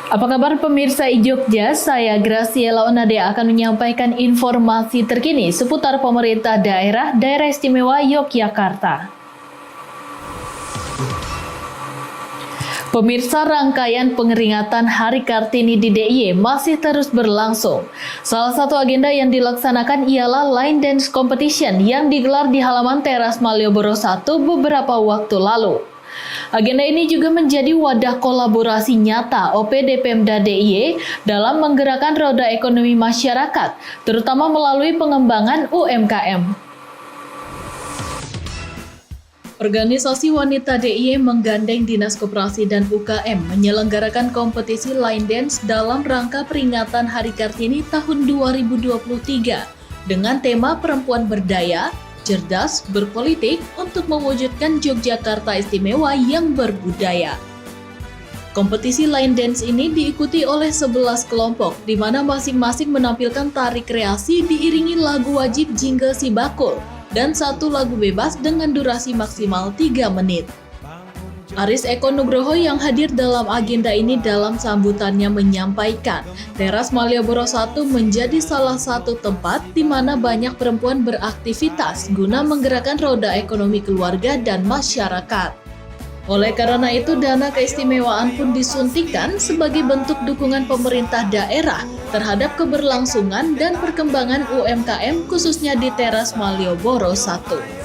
Apa kabar pemirsa Jogja? Saya Graciela Onade akan menyampaikan informasi terkini seputar pemerintah daerah Istimewa Yogyakarta. Pemirsa, rangkaian pengeringatan Hari Kartini di DIY masih terus berlangsung. Salah satu agenda yang dilaksanakan ialah Line Dance Competition yang digelar di halaman teras Malioboro 1 beberapa waktu lalu. Agenda ini juga menjadi wadah kolaborasi nyata OPD Pemda DIY dalam menggerakkan roda ekonomi masyarakat, terutama melalui pengembangan UMKM. Organisasi wanita DIY menggandeng Dinas Koperasi dan UKM menyelenggarakan kompetisi line dance dalam rangka peringatan Hari Kartini tahun 2023 dengan tema Perempuan Berdaya, Cerdas, Berpolitik untuk mewujudkan Yogyakarta istimewa yang berbudaya. Kompetisi line dance ini diikuti oleh 11 kelompok, di mana masing-masing menampilkan tari kreasi diiringi lagu wajib Jingle Si Bakul dan satu lagu bebas dengan durasi maksimal 3 menit. Aris Eko Nugroho yang hadir dalam agenda ini dalam sambutannya menyampaikan, teras Malioboro 1 menjadi salah satu tempat di mana banyak perempuan beraktivitas guna menggerakkan roda ekonomi keluarga dan masyarakat. Oleh karena itu, dana keistimewaan pun disuntikan sebagai bentuk dukungan pemerintah daerah terhadap keberlangsungan dan perkembangan UMKM khususnya di teras Malioboro 1.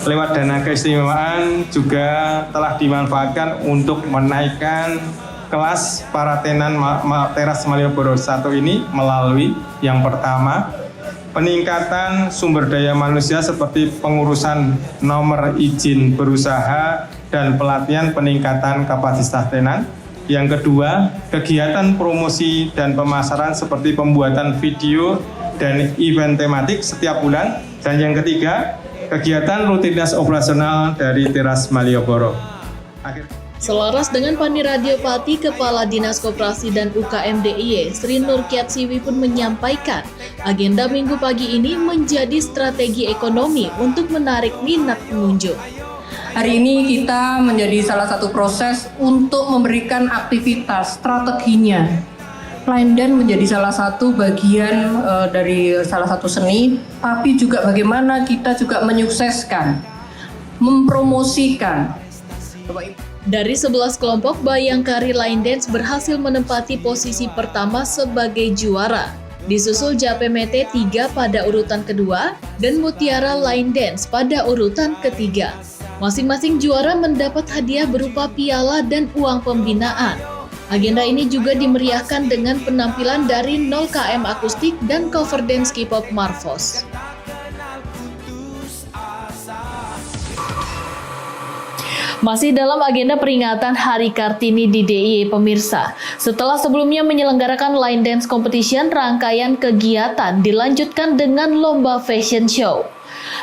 Lewat dana keistimewaan juga telah dimanfaatkan untuk menaikkan kelas para tenan teras Malioboro 1 ini melalui yang pertama, peningkatan sumber daya manusia seperti pengurusan nomor izin berusaha dan pelatihan peningkatan kapasitas tenan. Yang kedua, kegiatan promosi dan pemasaran seperti pembuatan video dan event tematik setiap bulan. Dan yang ketiga, kegiatan rutinitas operasional dari teras Malioboro. Selaras dengan Pani Radiopati, Kepala Dinas Koperasi dan UKM DIY, Sri Nurkiat Siwi pun menyampaikan, agenda minggu pagi ini menjadi strategi ekonomi untuk menarik minat pengunjung. Hari ini kita menjadi salah satu proses untuk memberikan aktivitas strateginya. Line dance menjadi salah satu bagian dari salah satu seni, tapi juga bagaimana kita juga menyukseskan, mempromosikan. Dari 11 kelompok, Bayangkari Line Dance berhasil menempati posisi pertama sebagai juara. Disusul Japemete 3 pada urutan kedua dan Mutiara Line Dance pada urutan ketiga. Masing-masing juara mendapat hadiah berupa piala dan uang pembinaan. Agenda ini juga dimeriahkan dengan penampilan dari 0KM Akustik dan cover dance K-pop Marvos. Masih dalam agenda peringatan Hari Kartini di DIY, pemirsa. Setelah sebelumnya menyelenggarakan line dance competition, rangkaian kegiatan dilanjutkan dengan lomba fashion show.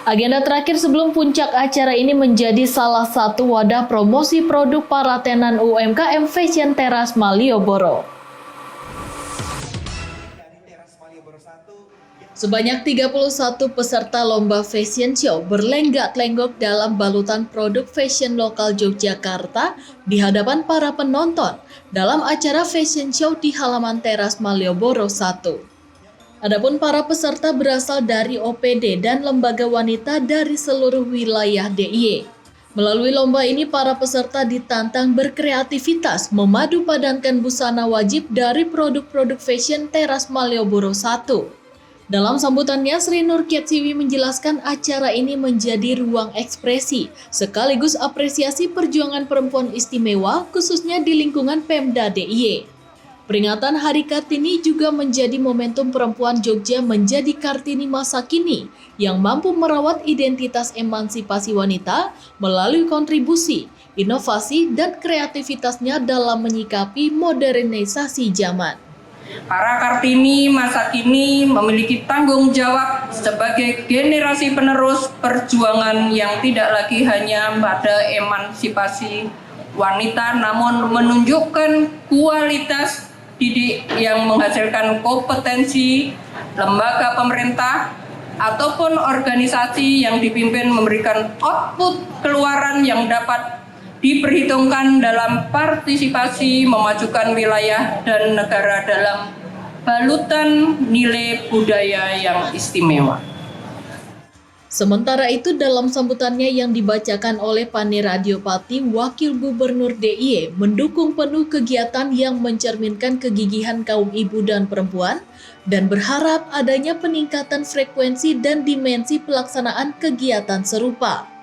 Agenda terakhir sebelum puncak acara ini menjadi salah satu wadah promosi produk para tenan UMKM Fashion Teras Malioboro. Sebanyak 31 peserta lomba fashion show berlenggak-lenggok dalam balutan produk fashion lokal Yogyakarta di hadapan para penonton dalam acara fashion show di halaman teras Malioboro 1. Adapun para peserta berasal dari OPD dan lembaga wanita dari seluruh wilayah DIY. Melalui lomba ini, para peserta ditantang berkreativitas memadu padankan busana wajib dari produk-produk fashion teras Malioboro 1. Dalam sambutannya, Sri Nurkiat Siwi menjelaskan acara ini menjadi ruang ekspresi, sekaligus apresiasi perjuangan perempuan istimewa khususnya di lingkungan Pemda DIY. Peringatan Hari Kartini juga menjadi momentum perempuan Jogja menjadi Kartini masa kini yang mampu merawat identitas emansipasi wanita melalui kontribusi, inovasi, dan kreativitasnya dalam menyikapi modernisasi zaman. Para Kartini masa kini memiliki tanggung jawab sebagai generasi penerus perjuangan yang tidak lagi hanya pada emansipasi wanita, namun menunjukkan kualitas didik yang menghasilkan kompetensi lembaga pemerintah ataupun organisasi yang dipimpin memberikan output keluaran yang dapat diperhitungkan dalam partisipasi memajukan wilayah dan negara dalam balutan nilai budaya yang istimewa. Sementara itu dalam sambutannya yang dibacakan oleh Pane Radiopati, Wakil Gubernur DIY mendukung penuh kegiatan yang mencerminkan kegigihan kaum ibu dan perempuan dan berharap adanya peningkatan frekuensi dan dimensi pelaksanaan kegiatan serupa.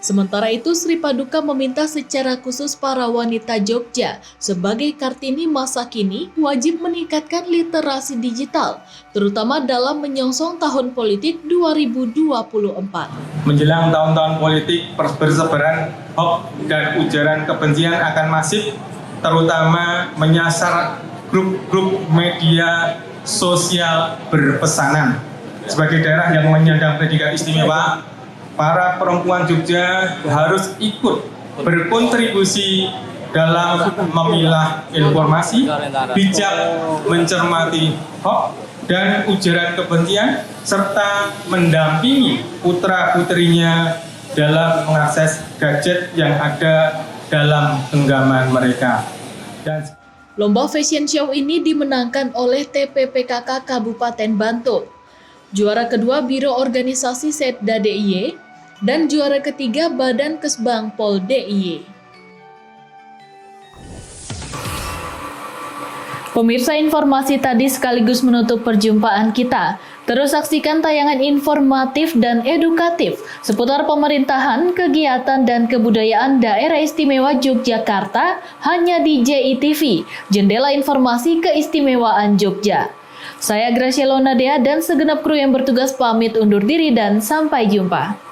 Sementara itu, Sri Paduka meminta secara khusus para wanita Jogja sebagai Kartini masa kini wajib meningkatkan literasi digital, terutama dalam menyongsong tahun politik 2024. Menjelang tahun-tahun politik, persebaran hoax dan ujaran kebencian akan masif, terutama menyasar grup-grup media sosial berpesanan. Sebagai daerah yang menyandang predikat istimewa, para perempuan Jogja harus ikut berkontribusi dalam memilah informasi, bijak mencermati hoax dan ujaran kebencian, serta mendampingi putra-putrinya dalam mengakses gadget yang ada dalam genggaman mereka. Lomba fashion show ini dimenangkan oleh TPPKK Kabupaten Bantul. Juara kedua Biro Organisasi Setda DIY dan juara ketiga Badan Kesbang Pol DIY. Pemirsa, informasi tadi sekaligus menutup perjumpaan kita. Terus saksikan tayangan informatif dan edukatif seputar pemerintahan, kegiatan, dan kebudayaan Daerah Istimewa Yogyakarta hanya di JITV, Jendela Informasi Keistimewaan Jogja. Saya Graciela Nadea dan segenap kru yang bertugas pamit undur diri dan sampai jumpa.